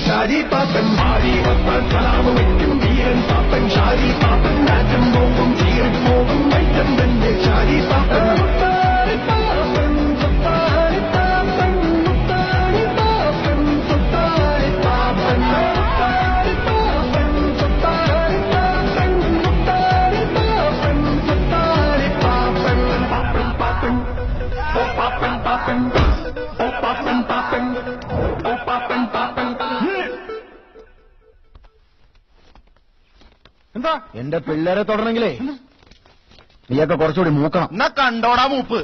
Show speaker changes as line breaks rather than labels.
ഷാജി പാപ്പൻ മാറി വപ്പാൻ സലാമ വയ്ക്കും വീരൻ പാപ്പൻ ഷാജി പാപ്പൻ നാറ്റം പോകും ചീറിപ്പോകും വൈറ്റം തന്നെ ഷാജി പാപ്പൻ
എന്താ എന്റെ പിള്ളേരെ തൊടണമെങ്കിലേ നീയൊക്കെ കുറച്ചുകൂടി മൂക്കണം.
എന്നാ കണ്ടോടാ മൂപ്പ്.